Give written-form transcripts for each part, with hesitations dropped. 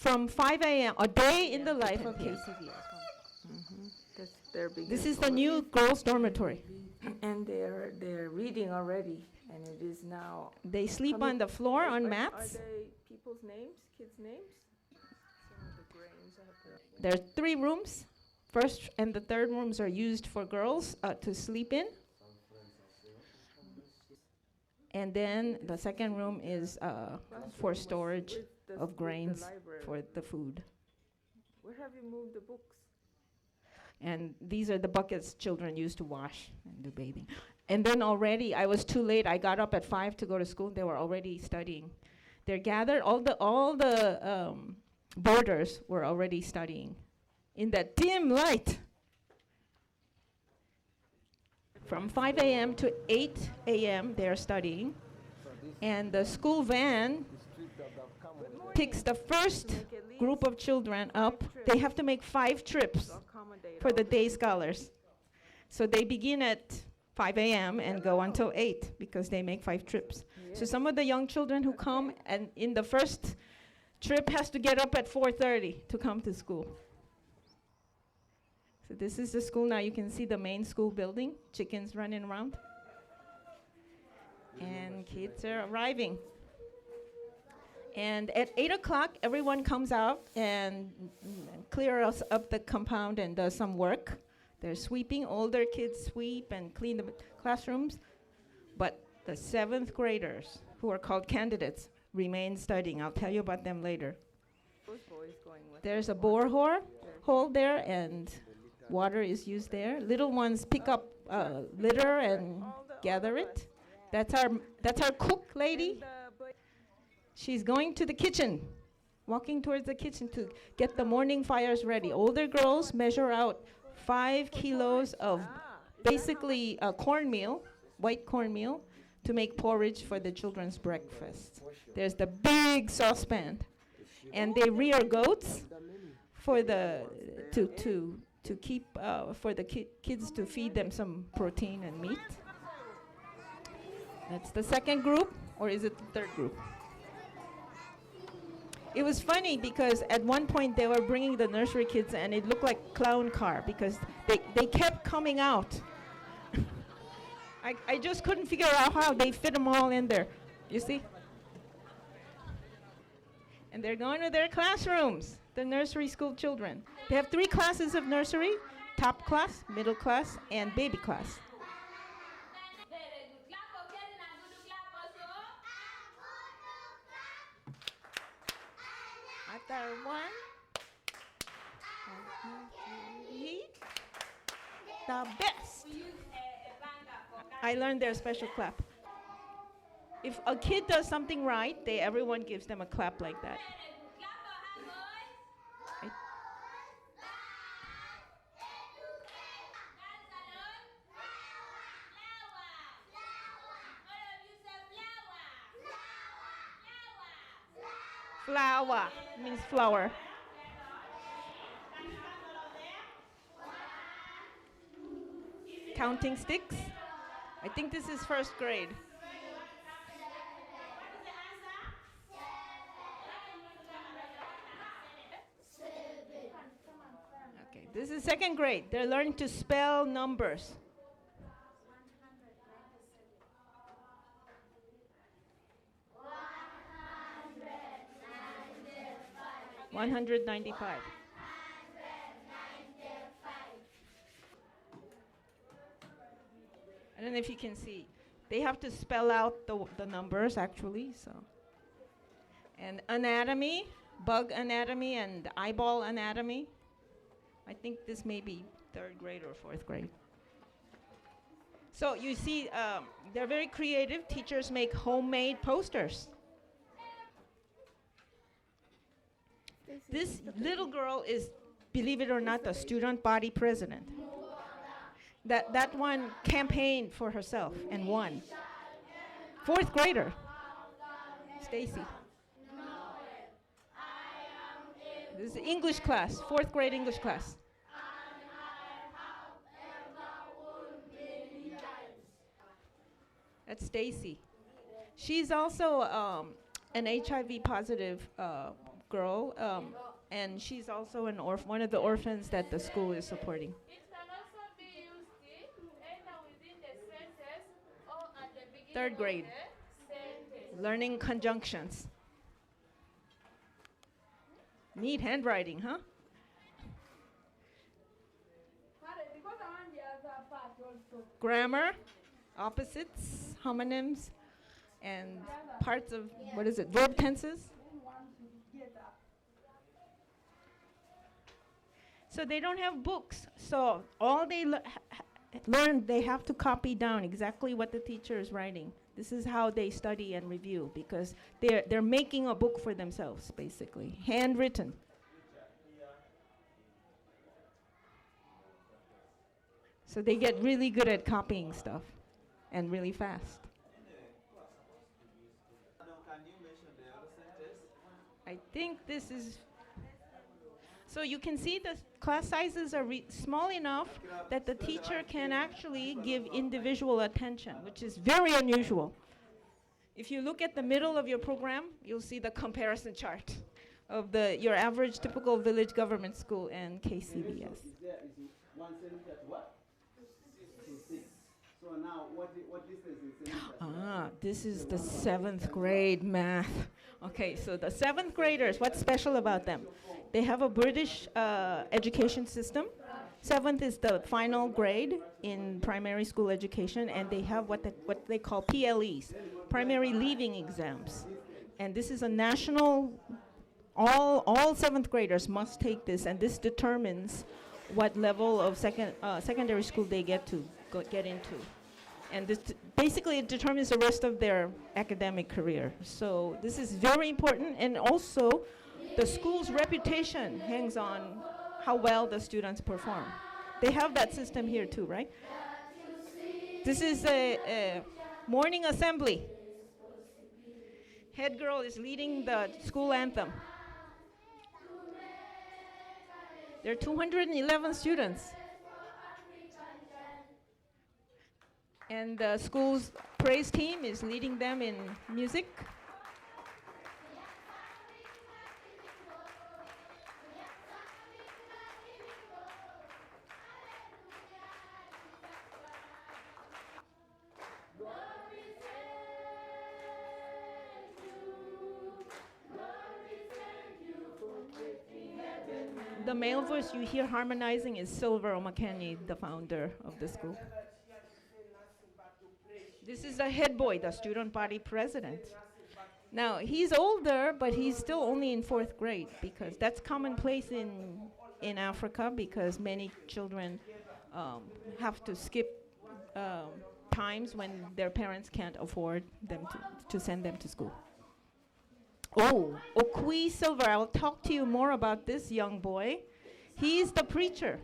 from 5 a.m., a day in the life of KCVS. That's their biggest. This is the new girls' dormitory. And they're reading already, and it is now. They sleep on the floor on mats. Are they people's names, kids' names? Some of the grains I have. There are 3 rooms. First and the third rooms are used for girls to sleep in. And then the second room is for storage of grains for the food. Where have you moved the books? And these are the buckets children use to wash and do bathing. And then already, I was too late. I got up at 5 to go to school. They were already studying. They're gathered. All the boarders were already studying in that dim light. From 5 a.m. to 8 a.m. they're studying. And the school van picks the first group of children up. They have to make 5 trips for the day scholars. So they begin at 5 a.m. and go until 8 because they make 5 trips. So some of the young children who come and in the first trip has to get up at 4:30 to come to school. So this is the school now. You can see the main school building, chickens running around. And kids are arriving. And at 8 o'clock, everyone comes out and clears up the compound and does some work. They're sweeping. Older kids sweep and clean the classrooms. But the 7th graders, who are called candidates, remain studying. I'll tell you about them later. There's a hole there, and water is used there. Little ones pick up litter and gather it. That's our cook lady. She's going to the kitchen, walking towards the kitchen to get the morning fires ready. Older girls measure out 5 kilos of basically cornmeal, white cornmeal, to make porridge for the children's breakfast. There's the big saucepan, and they rear goats for to keep for the kids to feed them some protein and meat. That's the second group, or is it the third group? It was funny because at one point they were bringing the nursery kids and it looked like clown car because they kept coming out. I just couldn't figure out how they fit them all in there, you see? And they're going to their classrooms, the nursery school children. They have 3 classes of nursery, top class, middle class, and baby class. After 1, 2, 3, the best. I learned their special clap. If a kid does something right, everyone gives them a clap like that. Right? Flower means flower. Counting sticks. I think this is 1st grade. Okay, this is 2nd grade. They're learning to spell numbers. $195. I don't know if you can see. They have to spell out the numbers, actually. So, and anatomy, bug anatomy and eyeball anatomy. I think this may be 3rd grade or 4th grade. So you see, they're very creative. Teachers make homemade posters. This little girl is, believe it or not, the student body president. That one campaigned for herself and won. 4th grader, Stacy. This is English class, 4th grade English class. That's Stacy. She's also an HIV positive girl, and she's also one of the orphans that the school is supporting. It can also be used either within the sentence or at the beginning Third grade. of the sentence. Learning conjunctions. Neat handwriting, huh? Grammar, opposites, homonyms, and parts of, what is it, verb tenses? So they don't have books. So all they learn, they have to copy down exactly what the teacher is writing. This is how they study and review, because they're making a book for themselves, basically, handwritten. So they get really good at copying stuff and really fast. I think this is, so you can see the class sizes are small enough that the teacher can actually give individual attention, which is very unusual. If you look at the middle of your program, you'll see the comparison chart of your average typical village government school and KCVS. So now, what distance is centimeters? This is the 7th grade math. Okay, so the 7th graders, what's special about them? They have a British education system. 7th is the final grade in primary school education, and they have what they call PLEs, primary leaving exams. And this is a national, all 7th graders must take this, and this determines what level of secondary school they get into. And this basically it determines the rest of their academic career. So this is very important, and also the school's reputation hangs on how well the students perform. They have that system here too, right? This is a morning assembly. Head girl is leading the school anthem. There are 211 students. And the school's praise team is leading them in music. The male voice you hear harmonizing is Silver Omakeni, the founder of the school. This is the head boy, the student body president. Now, he's older, but he's still only in 4th grade, because that's commonplace in Africa, because many children have to skip times when their parents can't afford them to send them to school. Oh, Okui Silver, I'll talk to you more about this young boy. He's the preacher.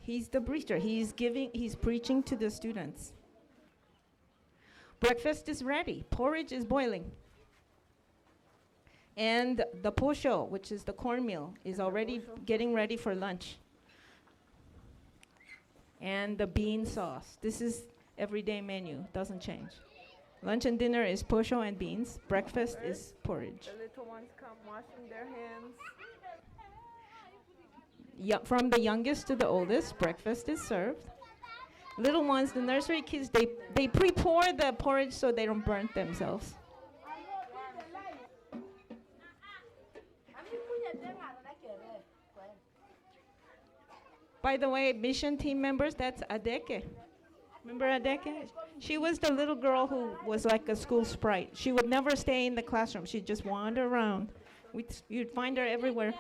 He's preaching to the students. Breakfast is ready. Porridge is boiling. And the posho, which is the cornmeal, is already getting ready for lunch. And the bean sauce. This is everyday menu, doesn't change. Lunch and dinner is posho and beans. Breakfast is porridge. The little ones come washing their hands. Yeah, from the youngest to the oldest, breakfast is served. Little ones, the nursery kids, they pre-pour the porridge so they don't burn themselves. By the way, mission team members, that's Adeke. Remember Adeke? She was the little girl who was like a school sprite. She would never stay in the classroom. She'd just wander around. You'd find her everywhere.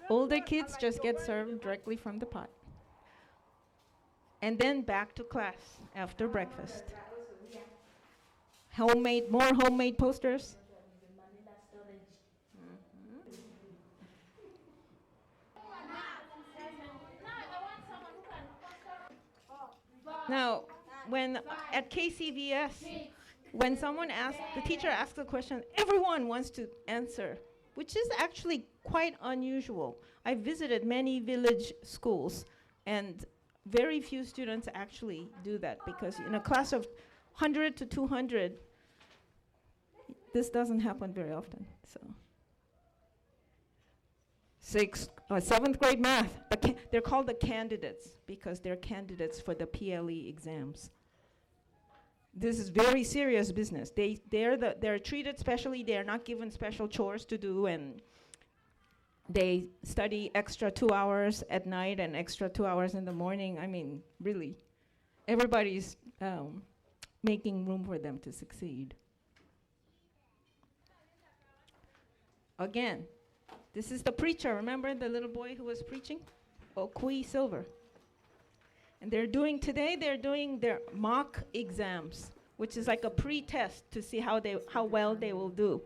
Older kids just get served directly from the pot. And then back to class after breakfast. More homemade posters. Now, when at KCVS, when the teacher asks a question, everyone wants to answer, which is actually quite unusual. I visited many village schools, and very few students actually do that, because in a class of 100 to 200, this doesn't happen very often. So, seventh grade math. They're called the candidates because they're candidates for the PLE exams. This is very serious business. They're treated specially. They are not given special chores to do, and they study extra 2 hours at night and extra 2 hours in the morning. I mean, really, everybody's making room for them to succeed. Again, this is the preacher. Remember the little boy who was preaching? Okui Silver. And they're doing their mock exams, which is like a pre-test to see how well they will do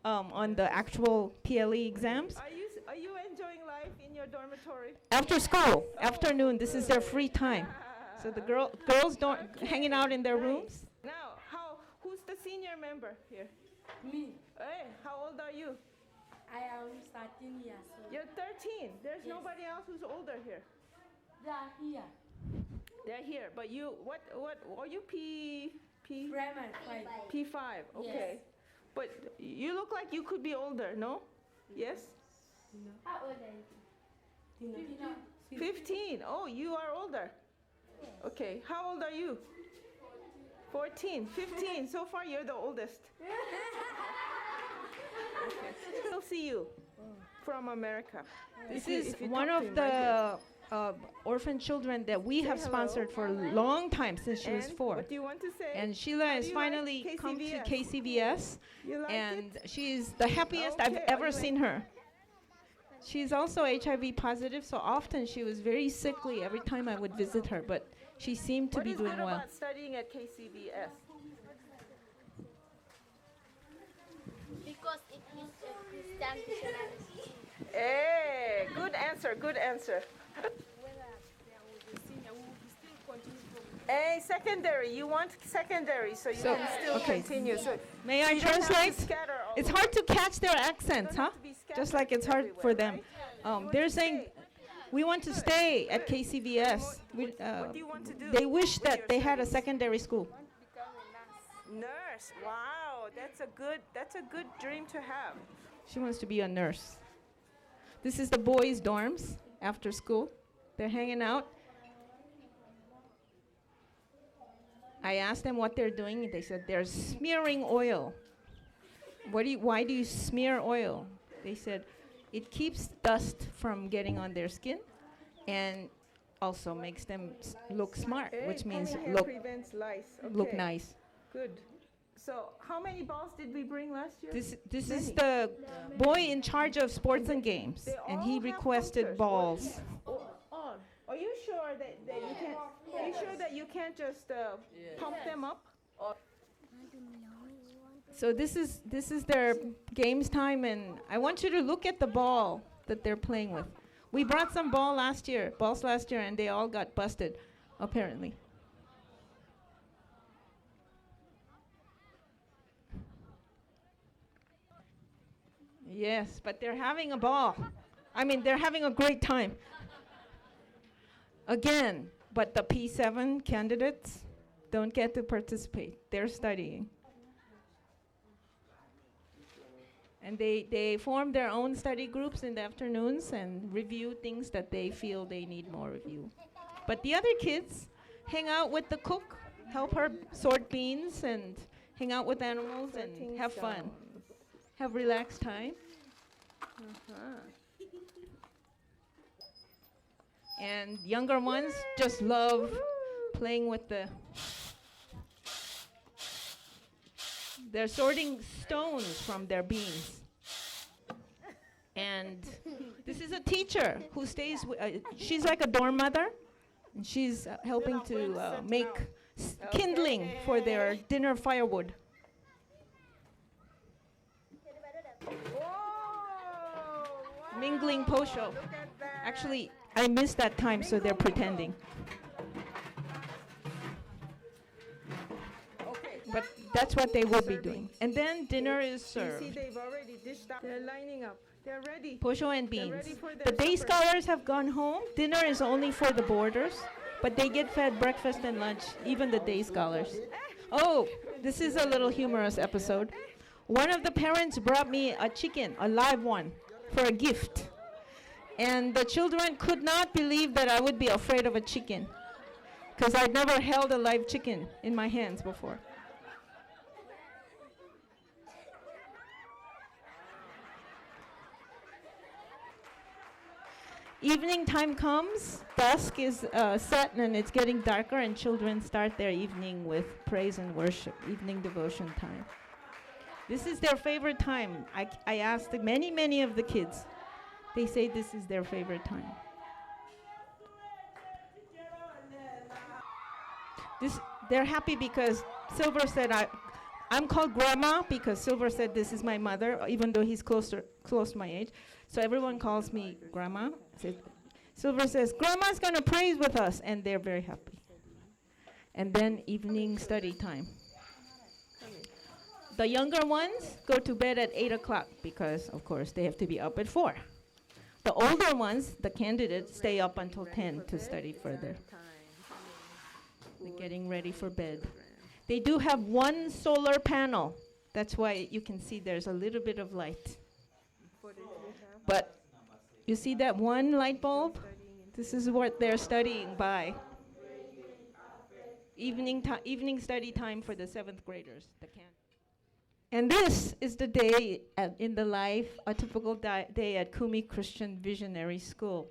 on the actual PLE exams. Are you enjoying life in your dormitory? After school, afternoon, this is their free time. So the girls don't hanging out in their rooms. Now, who's the senior member here? Me, Hey, how old are you? I am 13 years old. You're 13. There's Yes. nobody else who's older here. They are here. They're here, but you, what are you Primary 5. P5, okay. But you look like you could be older, no? Yes? How old are you? 15. Oh, you are older. Okay, how old are you? 14, 15. So far, you're the oldest. Okay. We'll see you from America. This If you- is if you one talk to of him right the orphan children that we have hello. sponsored for a long time, since she here. was And 4. What do you want to say? And Sheila How has do you like finally come to KCVS? KCVS, You like and it? she's the happiest I've Okay, are ever you seen her. She's also HIV positive, so often she was very sickly every time I would visit her, but she seemed to What be is doing good well. about studying at KCVS? Because it is a Christian missionary school. Hey, good answer, good answer. Hey, secondary, you want secondary, so you So, can still okay. continue. So May I you don't have to translate? scatter all It's over. hard to catch their You accents, don't huh? have to be Just scattered like it's hard for everywhere, them. right? You want They're to saying stay. we want to stay at KCVS. What do you want to do? They wish with that your they had a studies? secondary school. Nurse. Wow, that's a good dream to have. She wants to be a nurse. This is the boys' dorms after school. They're hanging out. I asked them what they're doing. They said they're smearing oil. Why do you smear oil? They said it keeps dust from getting on their skin and also makes them look smart, Hey, which means Kumi hair look prevents lice. look Okay, nice. Good. So, how many balls did we bring last year? This is Many. the boy in charge of sports and games, They and all he have requested posters. balls. Oh, are you sure that you can't? Are you sure that you can't just pump them up? So this is their games time, and I want you to look at the ball that they're playing with. We brought some balls last year, and they all got busted, apparently. Yes, but they're having a ball. I mean, they're having a great time. Again, but the P7 candidates don't get to participate. They're studying. And they form their own study groups in the afternoons and review things that they feel they need more review. But the other kids hang out with the cook, help her sort beans, and hang out with animals and have fun. Have relaxed time. And younger ones just love playing with they're sorting stones from their beans. And this is a teacher who stays she's like a dorm mother, and she's helping to make kindling for their dinner firewood. Whoa! Wow. Mingling posho. Look at that. Actually, I missed that time, so they're pretending. Okay. But that's what they would be doing. And then dinner is You see, served. they've already dished out. They're lining up. They're ready. Posho and They're beans. ready for The their day supper. scholars have gone home. Dinner is only for the boarders, but they get fed breakfast and lunch, even the day scholars. Oh, this is a little humorous episode. one of the parents brought me a chicken, a live one, for a gift. And the children could not believe that I would be afraid of a chicken, because I'd never held a live chicken in my hands before. Evening time comes, dusk is set and it's getting darker, and children start their evening with praise and worship, evening devotion time. This is their favorite time. I asked many of the kids. They say this is their favorite time. They're happy because Silver said, I'm called Grandma because Silver said this is my mother, even though he's close to my age. So everyone calls me Grandma. Silver says, Grandma's going to praise with us, and they're very happy. And then evening study time. The younger ones go to bed at 8 o'clock because, of course, they have to be up at 4. The older ones, the candidates, stay up until 10 to study further. They're getting ready for bed. They do have one solar panel. That's why you can see there's a little bit of light. But you see that one light bulb? This is what they're studying by. Evening study time for the 7th graders. And this is the day in the life, a typical day at Kumi Christian Visionary School.